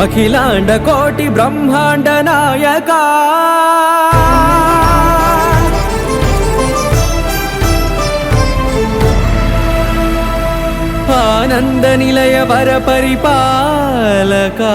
అఖిలాండ కోటి బ్రహ్మాండ నాయకా ఆనంద నిలయ వర పరిపాలకా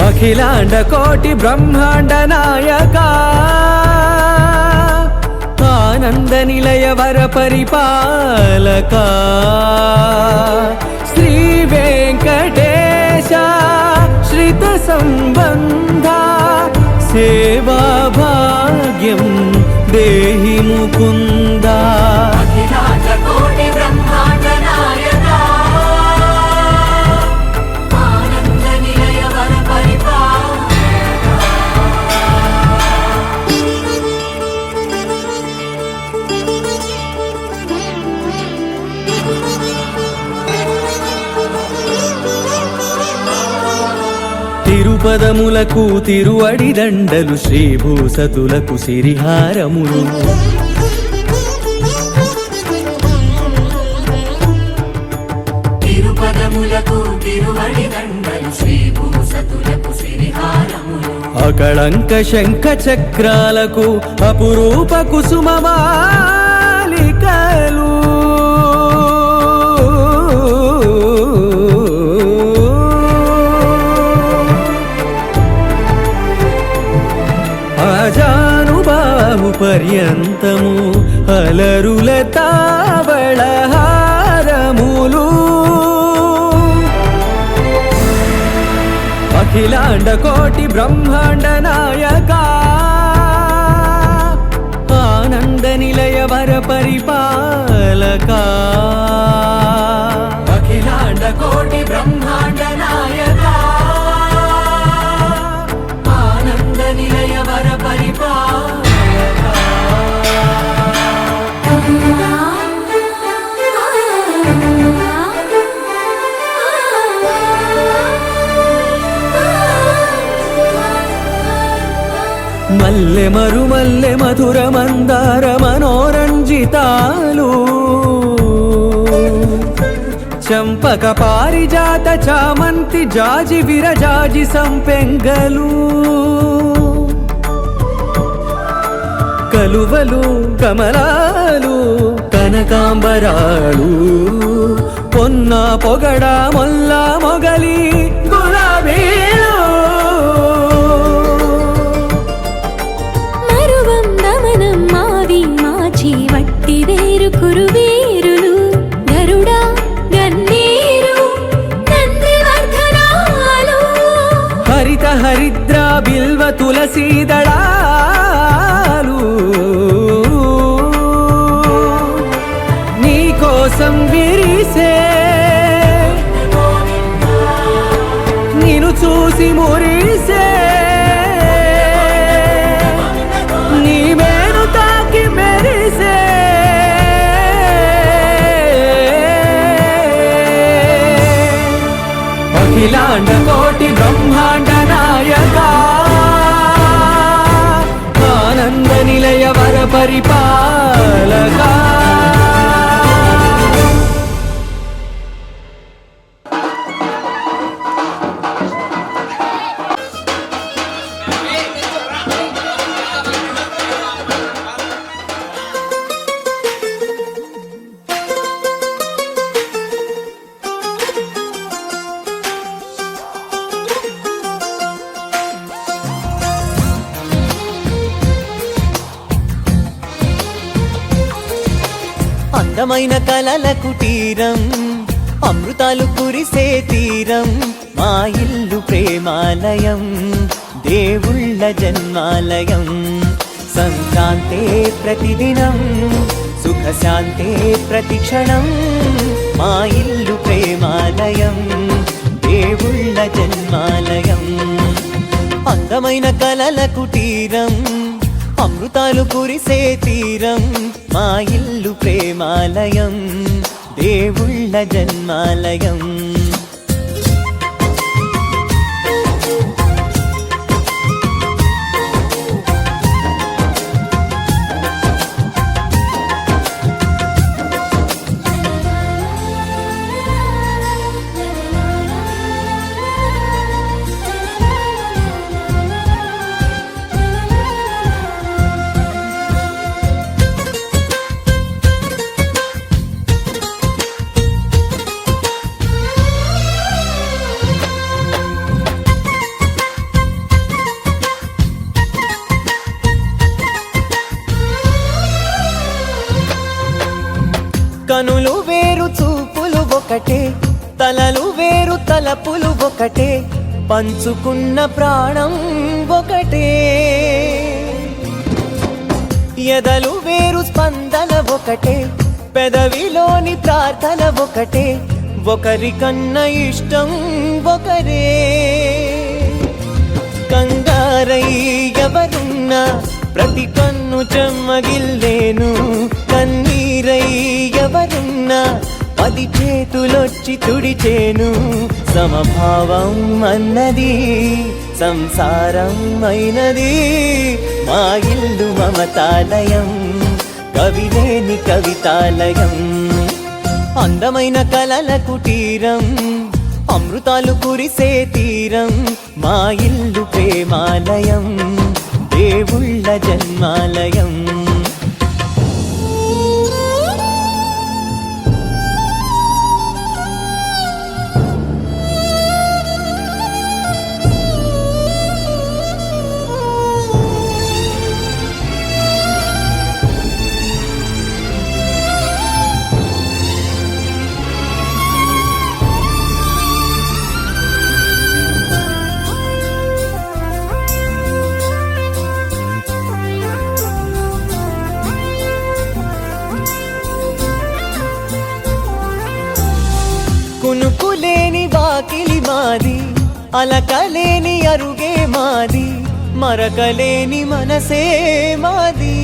అఖిలాండ కోటి బ్రహ్మాండ నాయకా ఆనంద నిలయ వర పరిపాలకా శ్రీ వెంకటేశ శ్రిత సంబంధ సేవా భాగ్యం దేహి ముకుందా. అఖిలాండ కోటి బ్రహ్మాండ నాయకా ఆనంద నిలయ వర పరిపాలకా తిరుపదములకు తిరువడి దండలు శ్రీభూసతులకు సిరిహారములు తిరుపదములకు తిరువడి దండలు శ్రీభూసతులకు సిరిహారములు అకళంక శంఖ చక్రాలకు అపురూప కుసుమమాలికలు ఆజానుబాహు పర్యంతము అలరుల తావళహారములు అఖిలాండ కోటి బ్రహ్మాండ నాయకా ఆనంద నిలయ వర పరిపాలకా అఖిలాండ కోటి బ్రహ్మాండ నాయకా ఆనంద నిలయ వర పరిపాలకా. మల్లె మరుమల్లె మధుర మందార మనోరంజితాలు చంపక పారిజాత చామంతి జాజి విరజాజి సంపెంగలు కలువలు కమలాలు కనకాంబరాలు పొన్న పొగడ మొల్ల మొగలి గులాబీలు వట్టి వేరు కురువేరులు గరుడా గన్నేరు నందివర్ధనాలు హరిత హరిద్ర బిల్వ తులసీదళాలు నీ కోసం విరిసే నిన్ను చూసి మురిసే నీ మేను తాకి మెరిసే అఖిలాండ కోటి బ్రహ్మాండ నాయకా ఆనంద నిలయ వర పరిపాలకా అందమైన కలల కుటీరం అమృతాలు కురిసే తీరం మా ఇల్లు ప్రేమాలయం దేవుళ్ళ జన్మాలయం సంక్రాంతే ప్రతిదినం సుఖశాంతే ప్రతిక్షణం మా ఇల్లు ప్రేమాలయం దేవుళ్ళ జన్మాలయం అందమైన కలల కుటీరం అమృతాలు కురిసే తీరం మా ఇల్లు ప్రేమాలయం దేవుళ్ళ జన్మాలయం కనులు వేరు చూపులు ఒకటే తలలు వేరు తలపులు ఒకటే పంచుకున్న ప్రాణం ఒకటే ఎదలు వేరు స్పందన ఒకటే పెదవిలోని ప్రార్థన ఒకటే ఒకరికన్నా ఇష్టం ఒకరే కంగారై ఎవరున్నా ప్రతి కన్ను చెమ్మగిల్లేను కన్నీరై ఎవరున్నా 10 చేతులొచ్చి తుడిచేను సమభావం అన్నది సంసారం అయినది మా ఇల్లు మమతాలయం కవిలేని కవితాలయం అందమైన కలల కుటీరం అమృతాలు కురిసే తీరం మా ఇల్లు ప్రేమాలయం దేవుళ్ళ జన్మాలయం కునుకులేని వాకిలి మాది అలకలేని అరుగే మాది మరకలేని మనసే మాది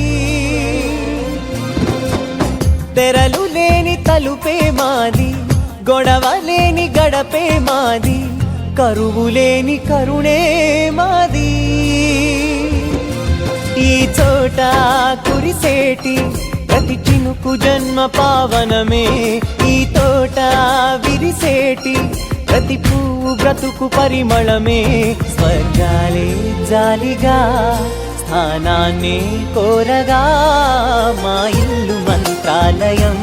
తెరలు లేని తలుపే మాది గొడవలేని గడపే మాది కరువులేని కరుణే మాది ఈ చోట కురిసేటి ప్రతి చినుకు జన్మ పావనమే ఈ తోట విరిసేటి ప్రతి పువ్వు బ్రతుకు పరిమళమే స్వర్గాలే జాలిగా స్థానాన్ని కోరగా మా ఇల్లు మంత్రాలయం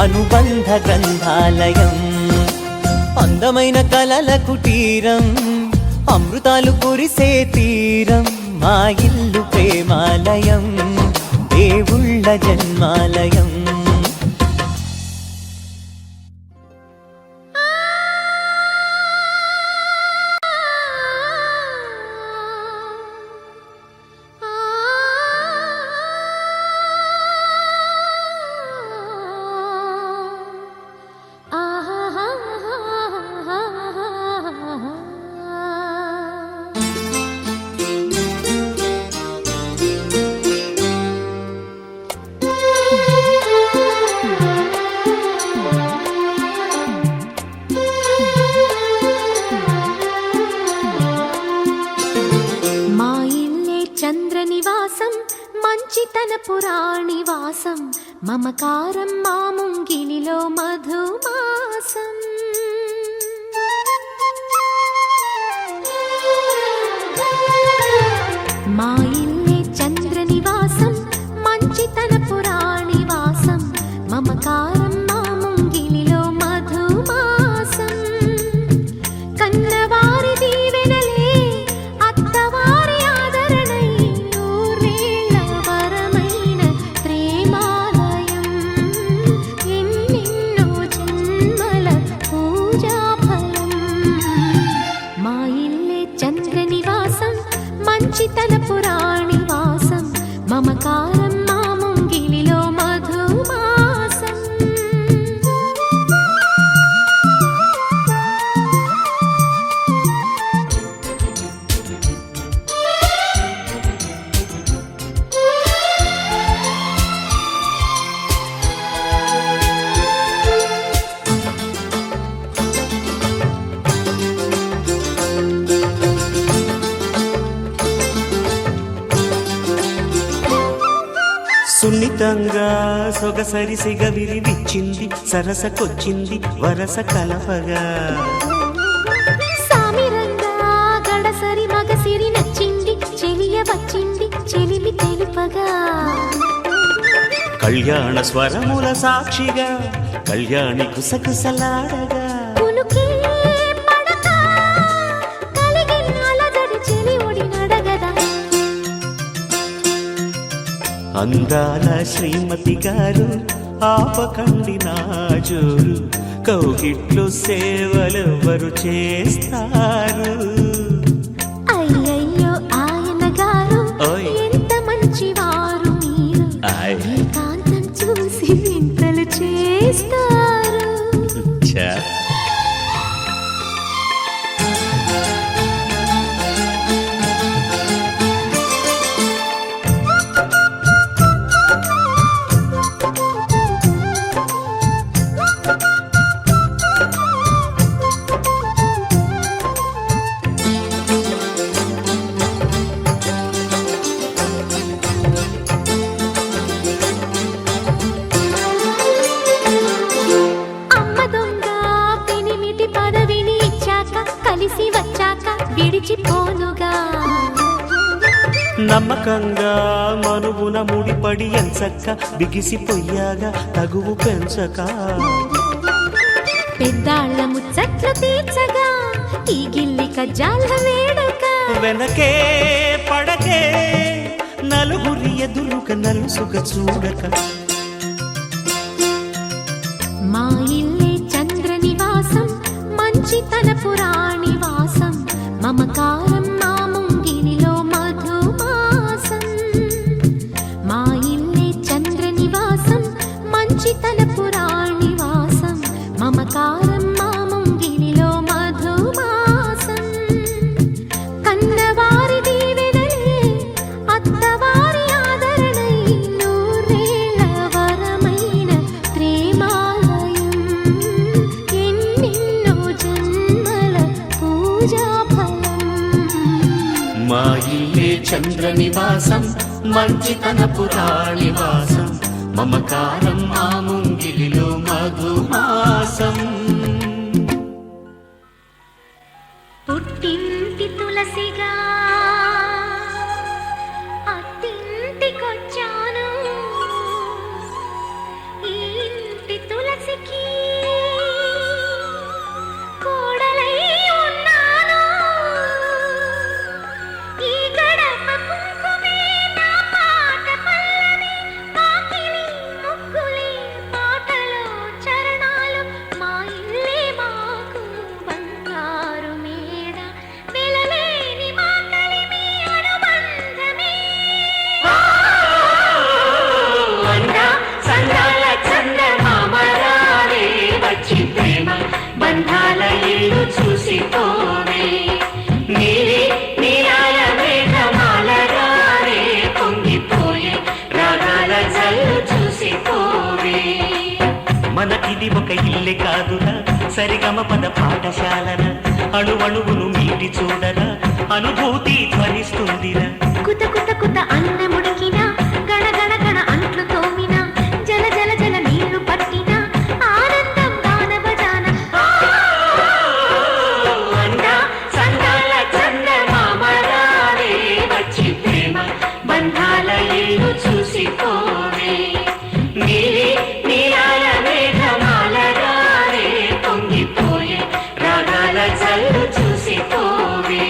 అనుబంధ గ్రంథాలయం అందమైన కలల కుటీరం అమృతాలు కురిసే తీరం మా ఇల్లు ప్రేమాలయం దేవుళ్ళ జన్మాలయం మంచితన పురాణివాసం మమకారం మా ముంగిలిలో మధుమాసం మా ఇల్లే చంద్రనివాసం మంచితన పురాణివాసం మమకారం మా ముంగిలిలో మధుమాసం కన్నవారి దీవెనలే అత్తవారి ఆదరణై ఊరేళ్ళ వరమైన ప్రేమాలయం ఎన్నెన్నో జన్మల పూజాఫలం మా ఇల్లే చంద్రనివాసం మంచితన పురాణ సిద్ధంగా సొగసరి సిగవిరి విచ్చింది సరసకొచ్చింది వరస కలపగా సామిరంగా గడసరి మగసిరి నచ్చింది చెలియ వచ్చింది చెలిమి తెలుపగా కళ్యాణ స్వరముల సాక్షిగా కళ్యాణి కుసకుసలాడగా కులుకే పడక కలిగిన అలజడి చెలి ఒడి నడగదా అందాల శ్రీమతి గారు ఆపకండి నా జోరు కౌగిట్లు సేవలెవరు చేస్తారు అయ్యయ్యో ఆయన గారు ఓయ్. ఎంత మంచివారు మీరు ఆయ్. ఏకాంతం చూసి వింతలు చేస్తారు ఛా. అమ్మ దొంగ పెనిమిటి పదవిని ఇచ్చాక కలిసి వచ్చాక విడిచిపోనుగా నమ్మకంగా మనువున ముడిపడి ఎంచక్క బిగిసిపోయాగా తగువు పెంచక పెద్దాళ్ళ ముచ్చట్లు తీర్చగా ఈ గిల్లి కజ్జాల వేడుక వెనకే పడకే నలుగురి ఎదురుక నలుసుగ చూడక మా ఇల్లే చంద్ర నివాసం మంచితన పురాణి వాసం మమకారం మా ముంగినిలో మధుమాసం మా ఇల్లే చంద్ర నివాసం మంచితన పురాణి వాసం మమకారం మా ముంగినిలో మధుమాసం కన్నవారి దీవెనలే అత్తవారి ఆదరణై నూరేళ్ల వరమైన ప్రేమాలయం ఎన్నెన్నో జన్మల పూజా ఫలం మా ఇల్లే చంద్ర నివాసం మంచితన పురాణివాసం మమకారం ఆ ముంగిలిలో మధుమాసం పుట్టింటి తులసిగా అత్తింటికొచ్చాను ఈ ఇంటి తులసికి కోడలై ఉన్నాను ఈ గడప కుంకుమే నా పాట పల్లవి పాకిలి ముగ్గులే పాటలో చరణాలు మా ఇల్లే మాకు బంగారు మేడ వెలలేని మా కలిమి అనుబంధమే అందా సందాల చందమామరారే వచ్చి ప్రేమ బంధాల ఇల్లు చూసిపోవే నీలి నీలాల మేఘమాలరారే పొంగిపోయే రాగాల జల్లు చూసిపోవే మనకిది ఒక ఇల్లే కాదురా సరిగమ పద పాఠశాలన అణువణువును మీటి చూడరా అనుభూతి ధ్వనిస్తుందిరా కుత కుత కుత అన్నముడికిన గణ గణ గణ అంట్లు తోమిన జల జల జల నీళ్లు పట్టిన ఆనందం గాన భజాన అందా సందాల చందమామరారే వచ్చి ప్రేమ బంధాల ఇల్లు చూసిపోవే నీలి నీలాల మేఘమాలరారే పొంగిపోయే రాగాల జల్లు చూసిపోవే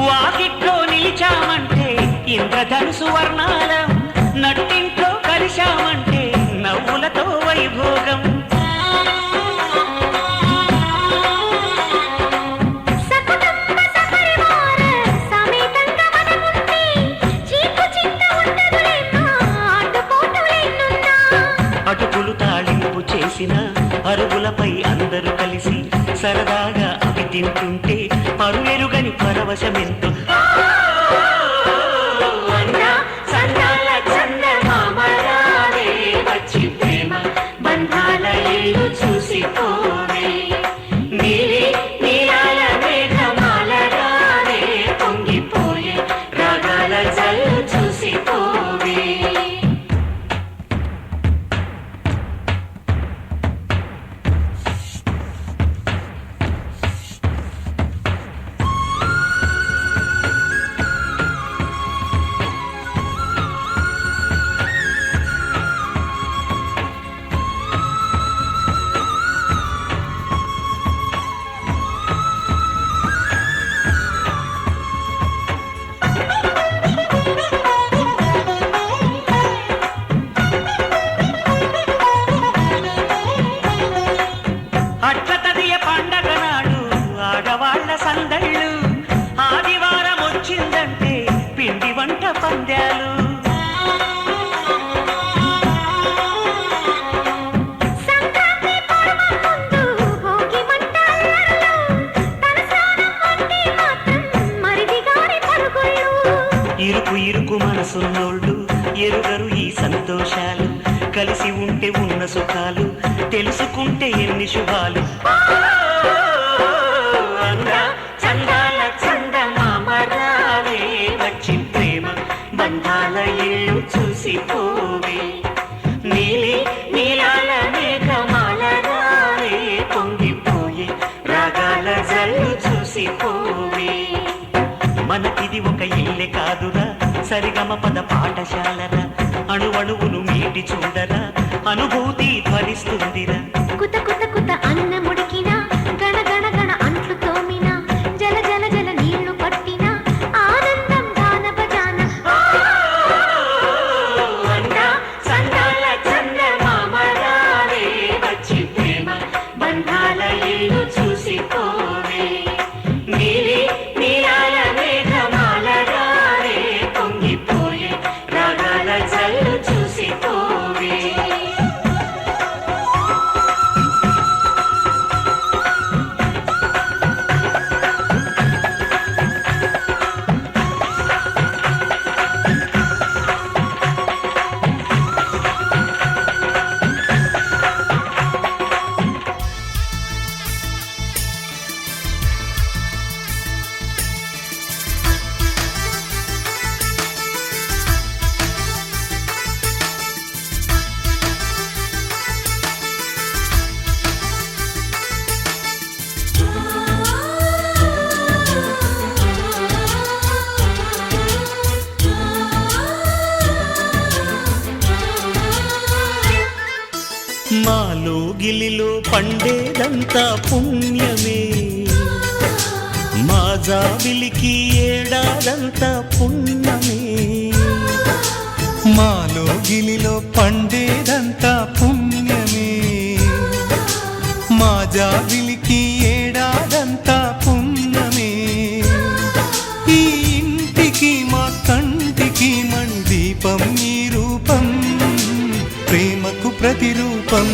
వాకిట్లో నిలిచామంటే ఇంద్రధనుసు వర్ణాలం నట్టింట్లో కలిశామంటే నవ్వులతో వైభోగం తింటుంటే పరువెరుగని పరవశమెంతో అందా సందాల చందమామ రావే వచ్చి ప్రేమ బంధాల ఇల్లు చూసిపోవే నీలి నీలాల మేఘమాల రావే పొంగిపోయే రాగాల జల్లు చూసిపోవే అట్ల తదియ పండగ నాడు ఆడవాళ్ల సందళ్ళు ఆదివారం వచ్చిందంటే పిండి వంట పందాలు సంక్రాంతి పర్వం ముందు భోగి మంటల్లో తలస్నానం అంటే మాత్రం మరిది గారి పరుగుళ్ళు ఇరుకు ఇరుకు మనసున్నోళ్ళు ఎరుగరు ఈ సంతోషాలు కలిసి ఉంటే ఉన్న సుఖాలు తెలుసుకుంటే ఎన్ని శుభాలు అందా చందాల చందమామ రావే వచ్చి ప్రేమ బంధాల ఇల్లు చూసిపోవే నీలి నీలాల మేఘమాల రావే పొంగిపోయే రాగాల జల్లు చూసిపోవే మనకిది ఒక ఇల్లే కాదురా సరిగమ పద పాఠశాలరా అణువణువును మీటి చూడరా అనుభూతి ధ్వనిస్తుందిరా కుత కుత కుత అన్నముడికినా గణ గణ గణ అంట్లు తోమినా జల జల జల నీళ్లు పట్టినా ఆనందం గాన బజాన అందా సందాల చందమామ రావే వచ్చి ప్రేమ బంధాల ఇల్లు చూసిపోవే నీలి నీలాల మేఘమాల రావే పొంగిపోయే రాగాల జల్లు చూసిపోవే మాలో గిలిలో పండేదంతా పుణ్యమే మా జాబిలికి ఏడాదంతా పుణ్యమే మాలో గిలిలో పండేదంతా పుణ్యమే మా జాబిలికి ఏడాదంతా పుణ్యమే ఈ ఇంటికి మా కంటికి మందీపం ఈ రూపం ప్రేమకు ప్రతిరూపం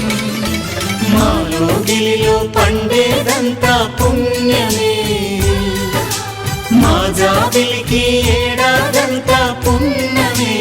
మాలో గిలిలో పండేదంతా పుణ్యమే మా జాబిలికి ఏడాదంతా పుణ్యమే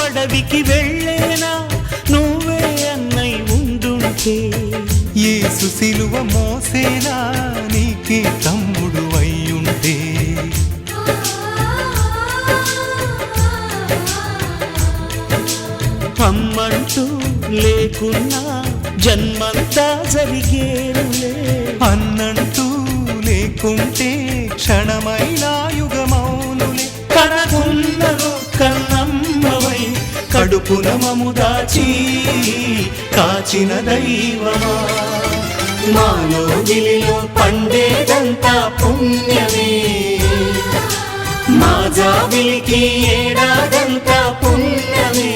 అడవికి వెళ్ళేనా నువ్వే అన్నై ఉండుంటే యేసు సిలువ మోసేనా నీకే తమ్ముడు అయ్యుంటే అమ్మంటూ లేకున్నా జన్మంతా జరిగేరులే అన్నంటూ లేకుంటే క్షణమైనా యుగమౌనులే కడగున్నలో కన్నమ్మవై కడుపున మము దాచి కాచిన దైవమా మాలో గిలిలో పండేదంతా పుణ్యమే మా జాబిలికి ఏడాదంతా పుణ్యమే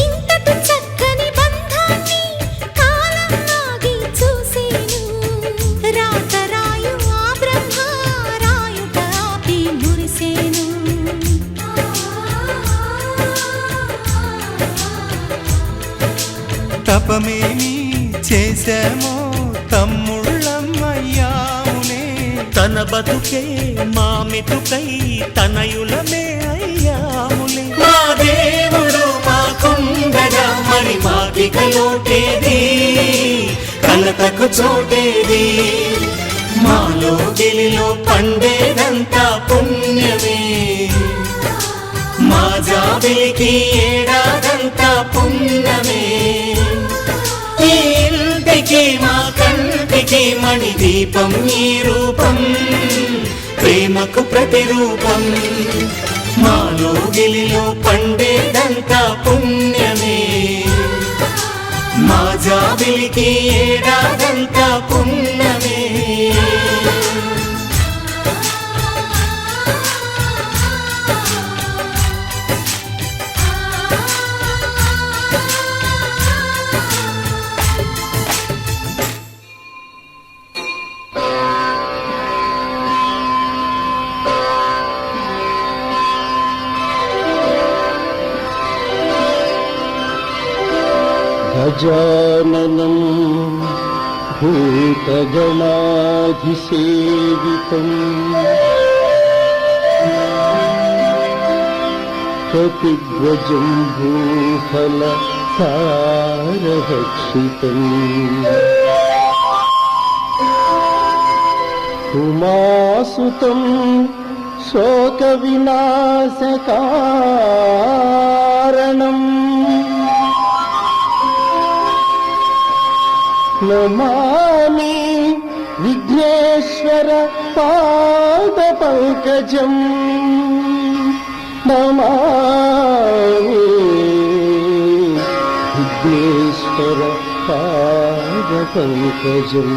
ఇంతటి చక్కని బంధాన్ని కాలం ఆగి చూసేను రాత రాయు ఆ బ్రహ్మ రాయుట ఆపి మురిసేను తపమేమి చేశామో తమ్ముళ్ళమ్మయ్యాములే తన బతుకే మా మెతుకై తనయులమే అయ్యాములే మా దేవుడు మాకుండగా మరి మాకిక లోటేది కలతకు చోటేది మాలో గిలిలో పండేదంతా పుణ్యమే మా జాబిలికి ఏడాదంతా పుణ్యమే ఈ ఇంటికి మా కంటికి మణి దీపం ఈ రూపం ప్రేమకు ప్రతిరూపం మాలో గిలిలో పండేదంతా పుణ్యమే మా జాబిలికి ఏడాదంతా పుణ్యమే गजाननं भूतगणाधिसेवितम् कपिध्वजं भूफलसारभक्षितम् उमासुतं शोकविनाशकारणम् नमामि विघ्नेश्वर पादपङ्कजम् नमामि विघ्नेश्वर पादपङ्कजम्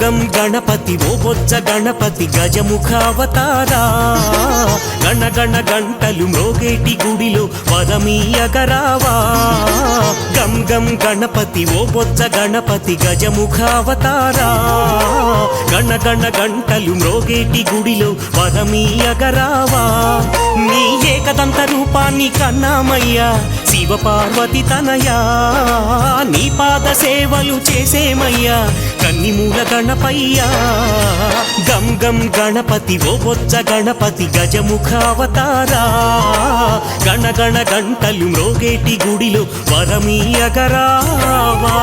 గం గణపతి ఓ బొజ్జ గణపతి గజముఖావతారా గణ గణ గంటలు మ్రోగేటి గుడిలో వరమీయగరావా గం గం గణపతి ఓ బొజ్జ గణపతి గజముఖావతారా గణ గణ గంటలు మ్రోగేటి గుడిలో వరమీయగరావా నీ ఏకదంత రూపాన్ని కన్నామయ్యా శివ పార్వతి తనయా నీ పాద సేవలు చేసేమయ్యా కన్నిమూల గణపయ్యా గం గం గణపతి ఓ బొజ్జ గణపతి గజముఖావతారా గణ గణ గంటలు మ్రోగేటి గుడిలో వరమీయగరావా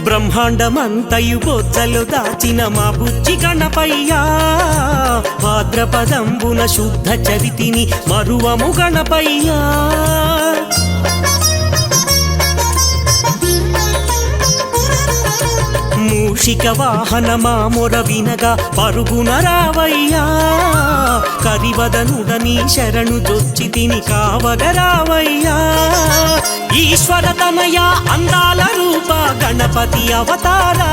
బ్రహ్మాండమంతయు బొజ్జలు దాచిన మా బుజ్జి గణపయ్యా భాద్రపదంబున శుద్ధ చరితిని మరువము గణపయ్యా మూషిక వాహన మామొర వినగా పరుగున రావయ్యా కరివదనుడని శరణు జొచ్చి తిని కావగరావయ్యా ఈశ్వర తనయ అందాల రూప గణపతి అవతారా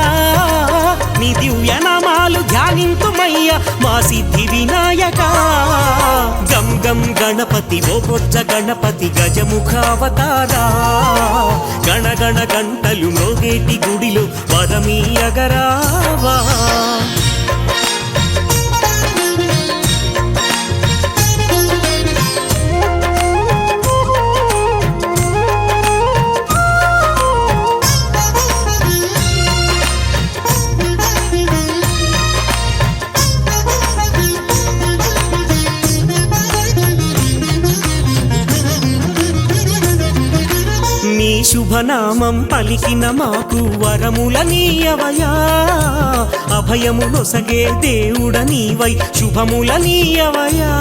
నీ దివ్య నామాలు ధ్యానింతుమయ్య మా సిద్ధి వినాయక గం గం గణపతి ఓ బొజ్జ గణపతి గజముఖ అవతారా గణ గణ గంటలు మోగేటి గుడిలో వరమీయగరావా నీ శుభనామం పలికిన మాకు వరములనీయవయా అభయమునొసగే దేవుడ నీవై శుభములనీయవయా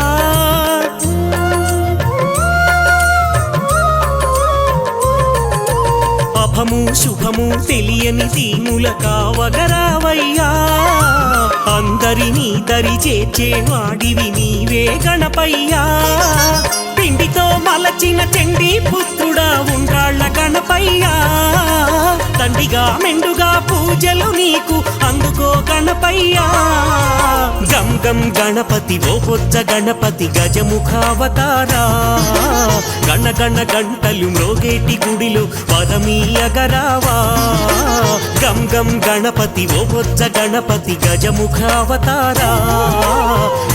అభము శుభము తెలియని దీనుల కావగరావయ్యా అందరినీ దరి చేర్చే వాడివి నీవే గణపయ్యా పిండితో మలచిన చెండి పుత్రుడా ఉండ్రాళ్ళ గణపయ్యా తండ్రిగా మెండుగా పూజలు నీకు అందుకో గణపయ్యా గం గం గణపతి ఓ బొజ్జ గణపతి గజముఖావతారా గణ గణ గంటలు మ్రోగేటి గుడిలో పరమీయగరావా గం గం గణపతి ఓ బొజ్జ గణపతి గజముఖావతారా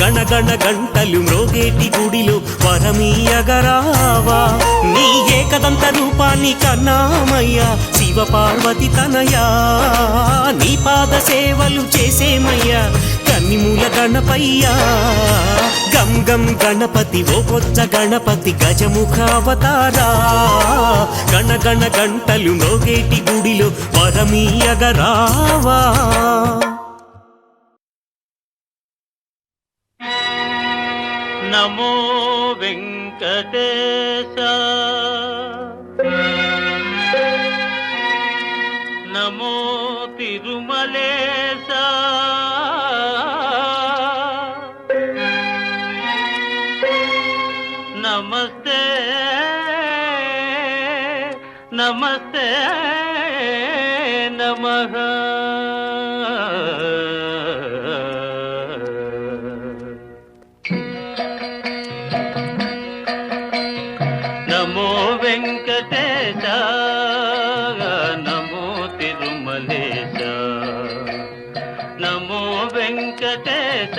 గణ గణ గంటలు మ్రోగేటి గుడిలో పరమీయగరావా నీ ఏకదంత రూపాన్ని కన్నామయ్యా శివ పార్వతి తనయా నీ పాద సేవలు చేసేమయ్యా కన్నిమూల గణపయ్యా గం గం గణపతి ఓ బొజ్జ గణపతి గజముఖావతారా గణ గణ గంటలు మోగేటి గుడిలో వరమీయగరావా నమో వెంకటేశ నమో తిరుమలేశ నమస్తే నమస్తే నమః నమో వెంకటేశ నమో తిరుమలేశ నమో వెంకటేశ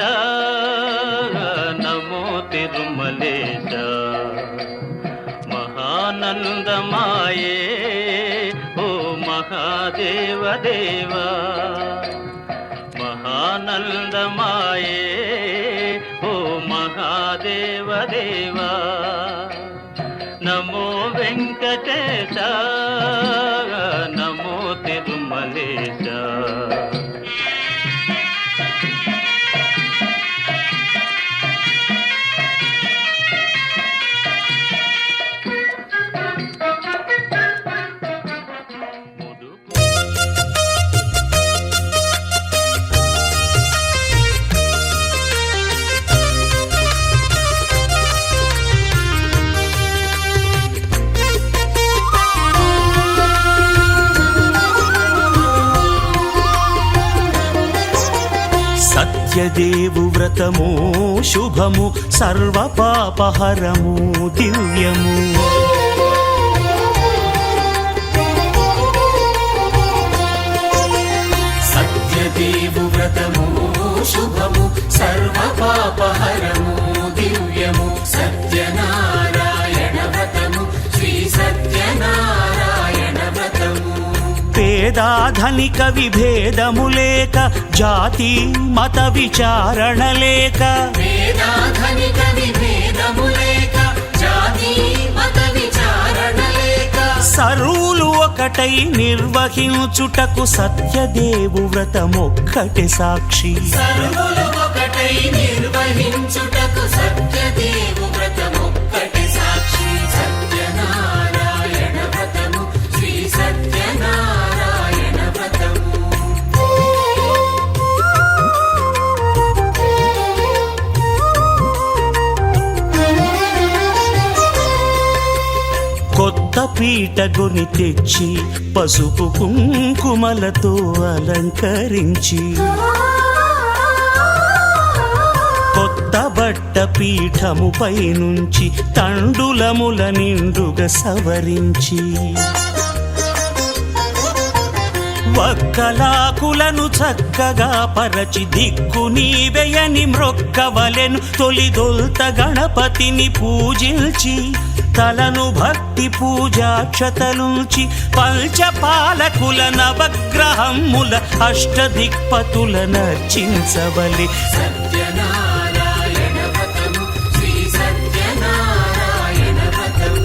నమో తిరుమలేశ మహానందమాయే ఓ మహాదేవ దేవా మహానందమాయే ఓ మహాదేవ దేవా నమో వెంకటేశ నమో తిరుమలేశ సత్యదేవు వ్రతము శుభము సర్వ పాపహరము దివ్యము సత్యదేవు వ్రతము శుభము సర్వ పాపహరము దివ్యము సత్యనారాయణ వ్రతము శ్రీ సత్యనారాయణ వ్రతము పేదాధనిక విభేదము లేక జాతి మత విచారణ లేక వేదాధనిక విభేదము లేక జాతి మత విచారణ లేక సర్వులు ఒకటై నిర్వహించుటకు సత్యదేవు వ్రతమొక్కటి సాక్షి సర్వులు ఒకటై నిర్వహించుటకు సత్యదేవు వ్రతమొక్కటి సాక్షి సత్యనారాయణ వ్రతము శ్రీ సత్యనారాయణ వ్రతము పీటగొని తెచ్చి పసుపు కుంకుమలతో అలంకరించి కొత్త బట్ట పీఠముపై నుంచి తండులముల నిండుగా సవరించి వక్కలాకులను చక్కగా పరచి దిక్కు నీవెయని మ్రొక్కవలెను తొలిదొల్త గణపతిని పూజించి తలను భక్తి పూజాక్షతలుంచి పంచపాలకుల నవగ్రహముల అష్టదిక్పతుల నర్చించవలె సత్యనారాయణ వ్రతము శ్రీ సత్యనారాయణ వ్రతము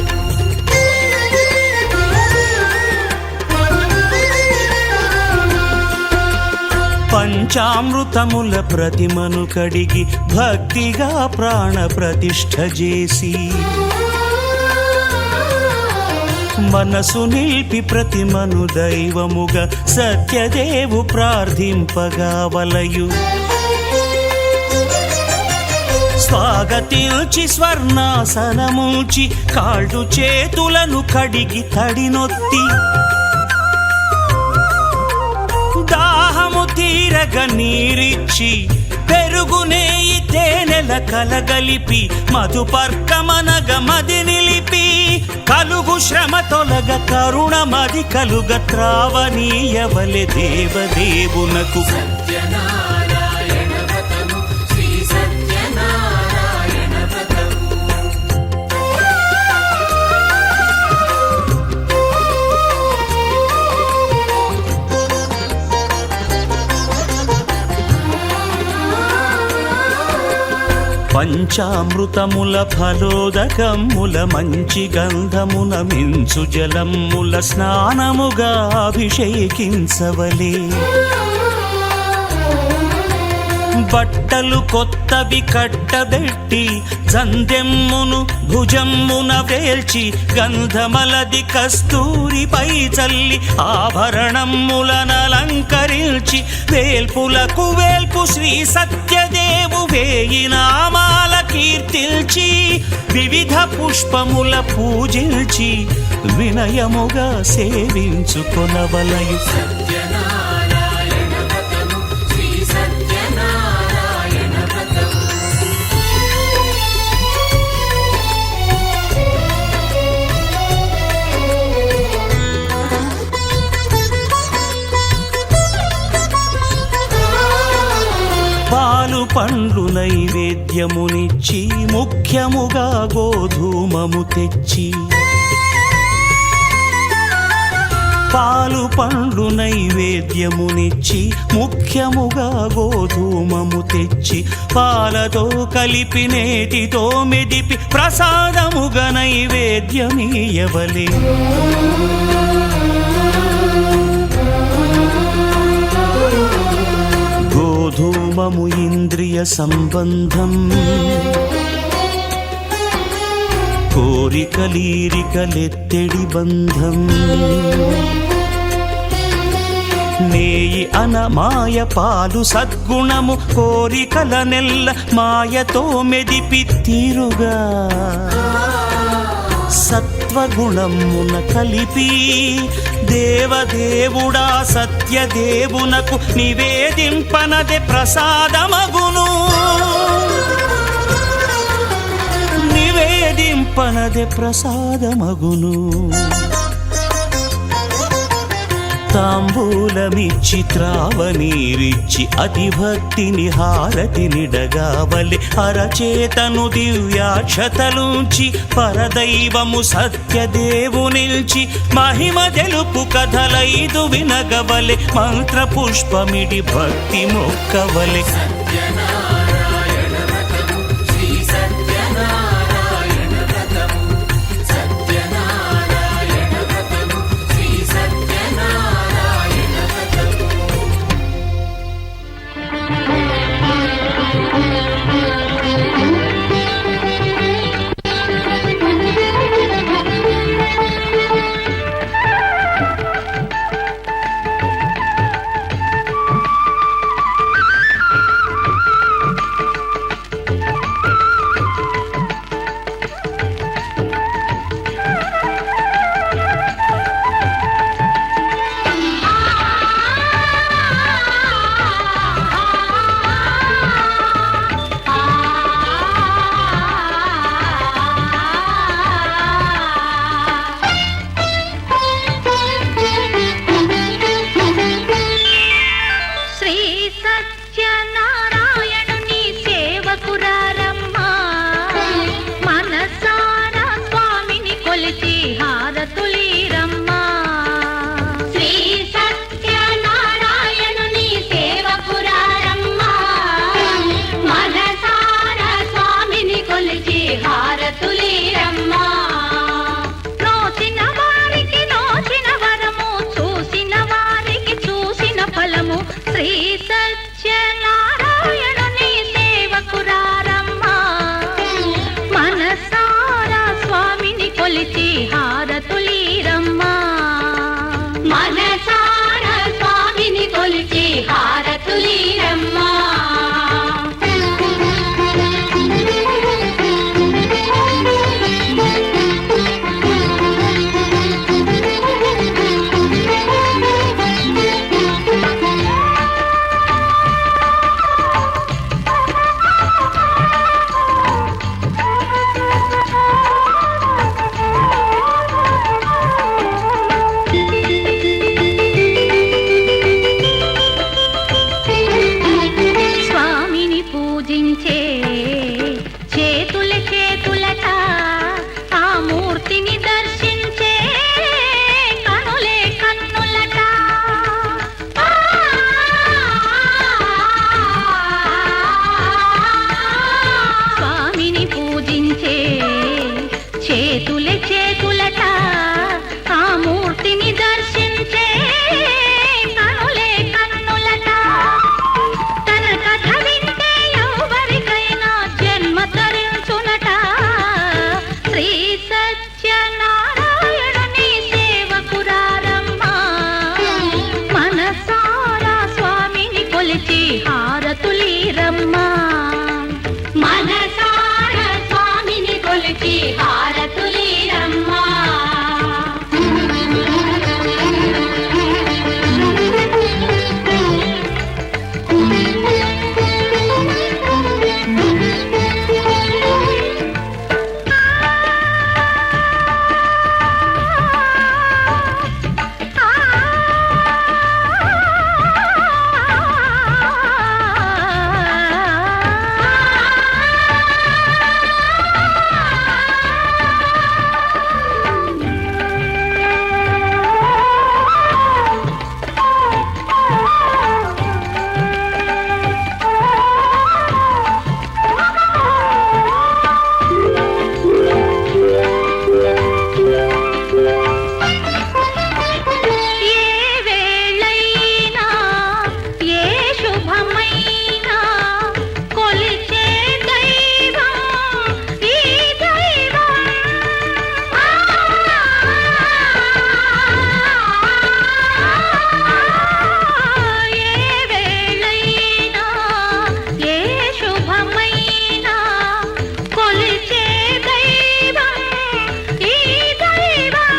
పంచామృతముల ప్రతిమను కడిగి భక్తిగా ప్రాణ ప్రతిష్ఠ చేసి మనసు నిలిపి ప్రతిమను దైవముగా సత్యదేవు ప్రార్థింపగా వలయు స్వాగతించి స్వర్ణాసనముంచి కాళ్ళు చేతులను కడిగి తడినొత్తి దాహము తీరగ నీరిచ్చి పెరుగు నెయ్యి తేనెల కలగలిపి మధుపర్కమనగ మది నిలిపి కలుగు శ్రమ తొలగ కరుణ మది కలుగ త్రావనీయవలె దేవదేవునకు సత్యనారాయణ వ్రతము శ్రీ సత్యనారాయణ వ్రతము పంచామృతముల ఫలోదకముల మంచి గంధమున మించు జలముల స్నానముగా అభిషేకించవలే బట్టలు కొత్తవి కట్టబెట్టి జందెమ్మును భుజమ్మున వేల్చి గంధమలది కస్తూరిపై చల్లి ఆభరణములనలంకరించి వేల్పులకు వేల్పు శ్రీ సత్యదేవు వేయి నామాల కీర్తిల్చి వివిధ పుష్పముల పూజించి వినయముగా సేవించుకొనవలయు సత్యనారాయణ వ్రతము శ్రీ సత్యనారాయణ వ్రతము పాలు పండ్లు నైవేద్యమునిచ్చి ముఖ్యముగా గోధూమము తెచ్చి పాలు పండ్లు నైవేద్యమునిచ్చి ముఖ్యముగా గోధూమము తెచ్చి పాలతో కలిపి నేతితో మెదిపి ప్రసాదముగా నైవేద్యమీయవలే గోధూమము ఇంద్రియ సంబంధం కోరికలీరికలెత్తెడి బంధం నేయి అనమాయ పాలు సద్గుణము కోరికల నెల్ల మాయతో మెదిపి తీరుగా సత్వగుణమున కలిపి దేవదేవుడా సత్యదేవునకు నివేదింపనదే ప్రసాదమగును నివేదింపనదే ప్రసాదమగును తాంబూలమిచ్చి త్రావనీరిచ్చి అతిభక్తిని హారతినిడగావలె అరచేతను దివ్యాక్షతలుంచి పరదైవము సత్యదేవునిల్చి మహిమ తెలుపు కథలైదు వినగవలె మంత్ర పుష్పమిడి భక్తి మొక్కవలె సత్యనారాయణ వ్రతము శ్రీ సత్యనారాయణ వ్రతము సత్యనారాయణ వ్రతము శ్రీ సత్యనారాయణ వ్రతము శ్రీ సత్యనారాయణుని సేవకురారమ్మా మనసారా స్వామిని కొలిచి హారతులీరమ్మా మనసారా స్వామిని కొలిచి హారతులీరమ్మా స్వామిని పూజించే చేతుల చేతులట ఆ మూర్తిని దర్శించే కనులే కన్నులట స్వామిని పూజించే చేతుల చేతులట ఆ మూర్తిని దర్శించే కనులే కన్నులట తన కథ వింటే ఎవరికైనా జన్మ తరించునట శ్రీ సత్యనారాయణుని సేవకురారమ్మా మనసారా స్వామిని కొలిచి హారతులీరమ్మా మనసారా స్వామిని కొలిచి హారతులీరమ్మా ఏ వేళైనా ఏ శుభమైనా కొలిచే దైవం ఈ దైవం ఏ వేళైనా ఏ శుభమైనా కొలిచే దైవం ఈ దైవం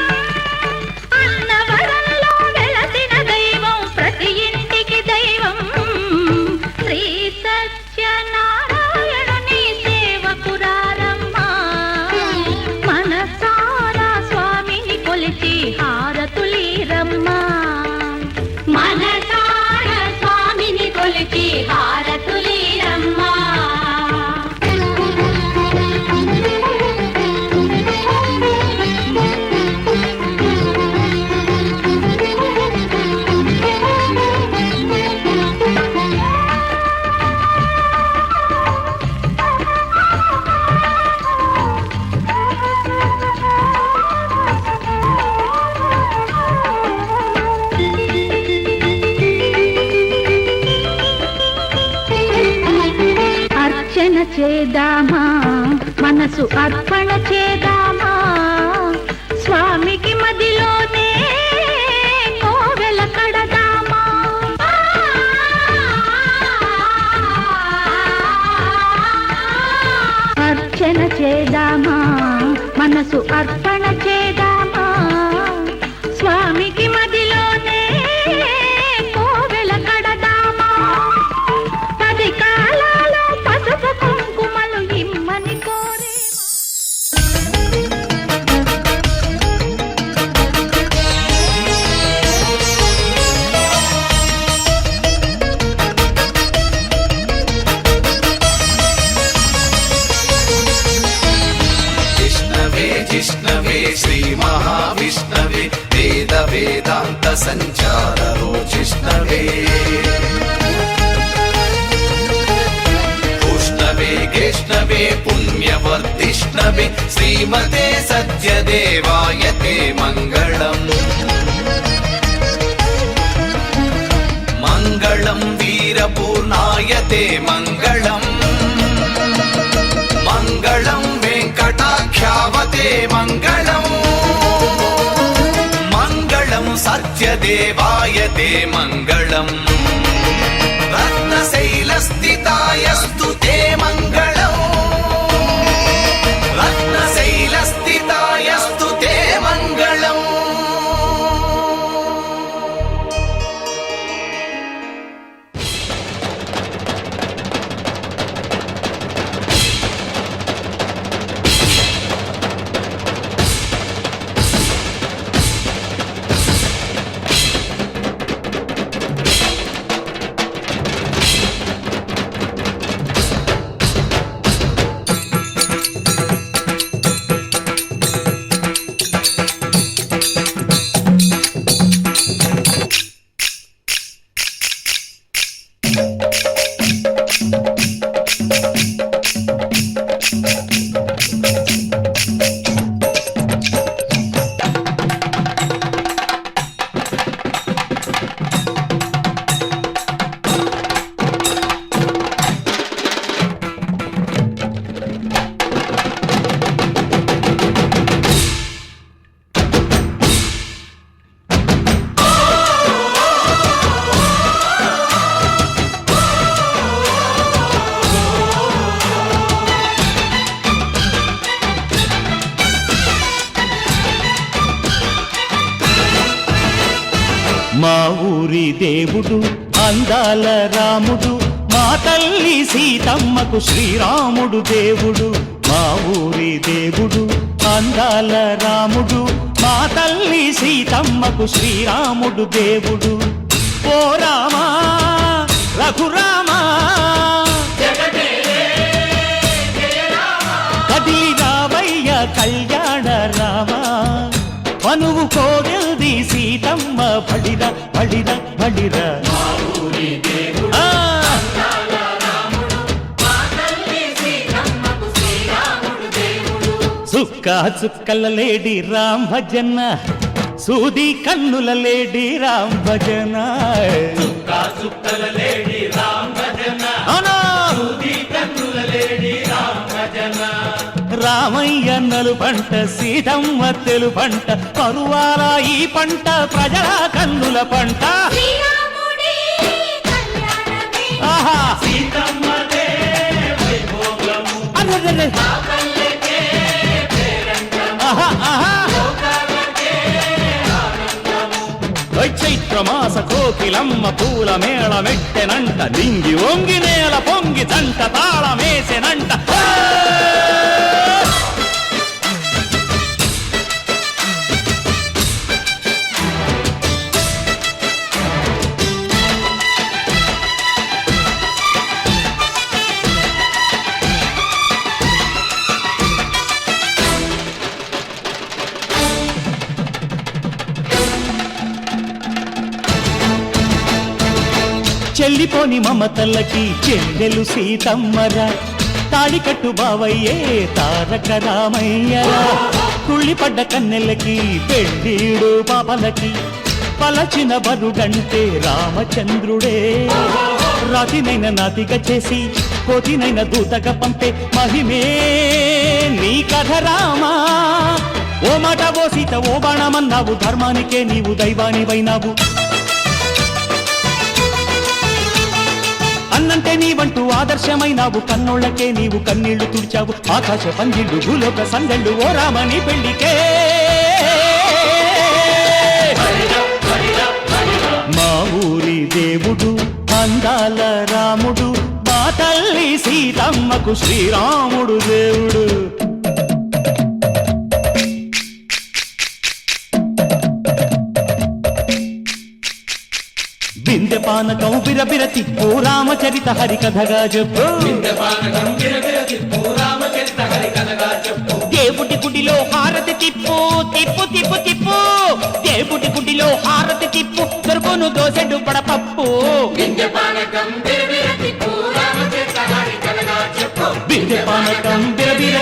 అన్నవరంలో వెలసిన దైవం ప్రతి ఇంటికి దైవం శ్రీ సత్యనారాయణుని సేవకురారమ్మా మనసారా స్వామిని కొలిచి హారతులీరమ్మా మనసారా స్వామిని కొలిచి హారతులీరమ్మా అర్చన చేద్దామా మనసు అర్పణ చేద్దామా స్వామికి మదిలోనే కోవెల కడదామా అర్చన చేద్దామా మనసు అర్పణ చేద్దామా స్వామికి మదిలోనే కోవెల కడదామా 10 కాలాలు పసుపు కుంకుమలు ఇమ్మని కోరే जिष्णवे श्रीमहाविष्णवे वेद वेदान्त सञ्चाररो जिष्णवे उष्णवे गेष्णवे पुण्यवर्धिष्णवे श्रीमते सत्यदेवाय ते मङ्गलम् मङ्गल वीरपूर्णाय ते मङ्गलम् मङ्गलं वेङ्कटाख्यावते मङ्गलम् मङ्गलं सत्यदेवाय ते मङ्गलम् रत्नशैलस्थितायस्तु ते मङ्गलम् रत्नशैलस्थितायस्तु ते मङ्गलम् మా ఊరి దేవుడు అందాల రాముడు మా తల్లి సీతమ్మకు శ్రీరాముడు దేవుడు మా ఊరి దేవుడు అందాల రాముడు మా తల్లి సీతమ్మకు శ్రీరాముడు దేవుడు ఓ రామా రఘురామా కదిలి రావయ్య కళ్యాణ రామా మనువు కోగెల్ది సీతమ్మ బడిర బడిర బడిర సుక్క చుక్కల లేడి రామ్ భజన సూది కన్నుల లేడి రామ్ భజన చుక్కల లేడి రామ్ భజన సూది కన్నుల లేడి రామ్ భజన రామయ్య నలు పంట సీతమ్మ తెలు పంట పరువాల ఈ పంట ప్రజల కన్నుల పంట ఆహా సీతమ్మదే వైభోగము అరెరెరె ఆహా ఆహా చైత్రమాస కోకిలమ్మ పూల మేళ మెట్టెనంట దింగి వంగి నేల పొంగి జంట తాళమేసెనంట చెల్లిపోని మమతలకి చెల్లెలు సీతమ్మరా తాళికట్టు బావయ్యే తారక రామయ్యరా తుళ్ళిపడ్డ కన్నెలకి పెళ్ళీడు పాపలకి పలచిన బరుగంటే రామచంద్రుడే రాతినైన నాతిగా చేసి కోతినైన దూతగా పంపే మహిమే నీ కథ రామా ఓ మాట ఓ సీత ఓ బాణమన్నావు ధర్మానికే నీవు దైవానివైనావు అన్నంటే నీవంటూ ఆదర్శమైనావు కన్నోళ్ళకే నీవు కన్నీళ్లు తుడిచావు ఆకాశ పందిళ్ళు భూలోక సందళ్ళు ఓ రామని పెళ్లికే మా ఊరి దేవుడు అందాల రాముడు మా తల్లి సీతమ్మకు శ్రీరాముడు దేవుడు వింధ్యపానకం బిరబిర తిప్పు రామచరిత హరికథగా చెప్పు దేవుడి గుడిలో హారతి తిప్పు తిప్పు తిప్పు తిప్పు దేవుడి గుడిలో హారతి తిప్పు దొరుకును దోసెడు పడపప్పు వింధ్యపానకం బిరబిర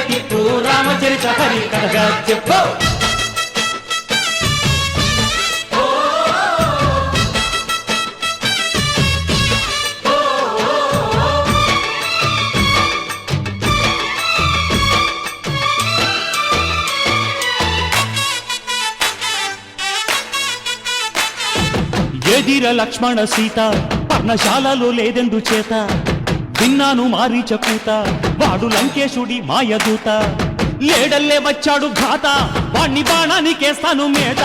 తిప్పు రామచరిత హరికథగా చెప్పు ఏదిర లక్ష్మణ సీత పర్ణశాలలో లేదెందు చేత విన్నాను మారీచ కూత వాడు లంకేశుడి మాయదూత లేడల్లే వచ్చాడు ఘాత వాణ్ణి బాణానికేస్తాను మేత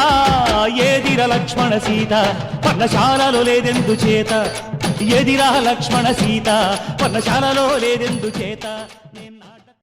ఏదిర లక్ష్మణ సీత పర్ణశాలలో లేదెందు చేత ఎదిరా లక్ష్మణ సీత పర్ణశాలలో లేదెందు చేత